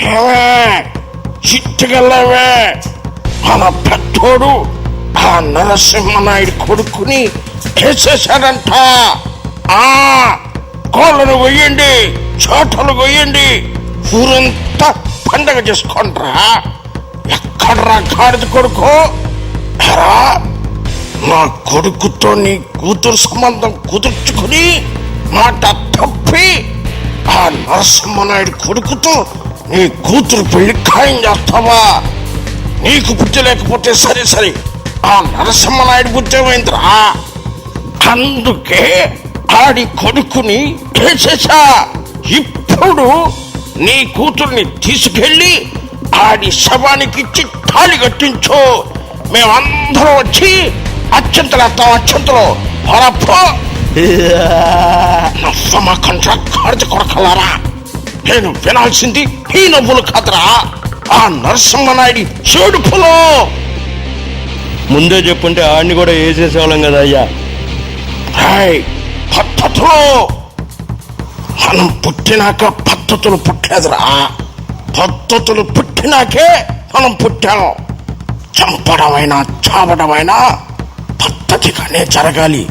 ఏమే చిట్టుకెళ్ళవే మన పెద్దోడు ఆ నరసింహనాయుడు కొడుకుని వేసేశాడంట. కోళ్ళను కొయ్యండి, చోటలు కొయ్యండి, ఊరంతా పండగ చేసుకోండిరా. ఎక్కడ్రా గాడిద కొడుకు? ఎరా నా కొడుకుతో నీ కూతురు సంబంధం కుదుర్చుకుని మాట తప్పి ఆ నరసింహనాయుడు కొడుకుతో నీ కూతురు పెళ్లి ఖాయం చేస్తావా? నీకు బుద్ధి లేకపోతే సరే సరే, ఆ నరసింహనాయుడు బుద్ధి ఏమైందిరా? అందుకే ఆడి కొడుకుని వేసేసా. ఇప్పుడు నీ కూతుర్ని తీసుకెళ్ళి ఆడి శవానికిచ్చి తాళి కట్టించు. మేమందరం వచ్చి అత్యంతలు వేస్తాం. అత్యంతలు పొరపో నవ్వమాకండ్రా గాడిద కొడకలారా. నేను వినాల్సింది ఈ నవ్వులు కాదురా, ఆ నరసింహనాయుడి చెడుపులో. ముందే చెప్పుంటే ఆడిని కూడా వేసేసేవాళ్ళం కదా అయ్యా. పద్ధతులు మనం పుట్టినాక పద్ధతులు పుట్టలేదురా. పద్ధతులు పుట్టినాకే మనం పుట్టాము. చంపడమైనా చావడమైనా పద్ధతిగానే జరగాలి.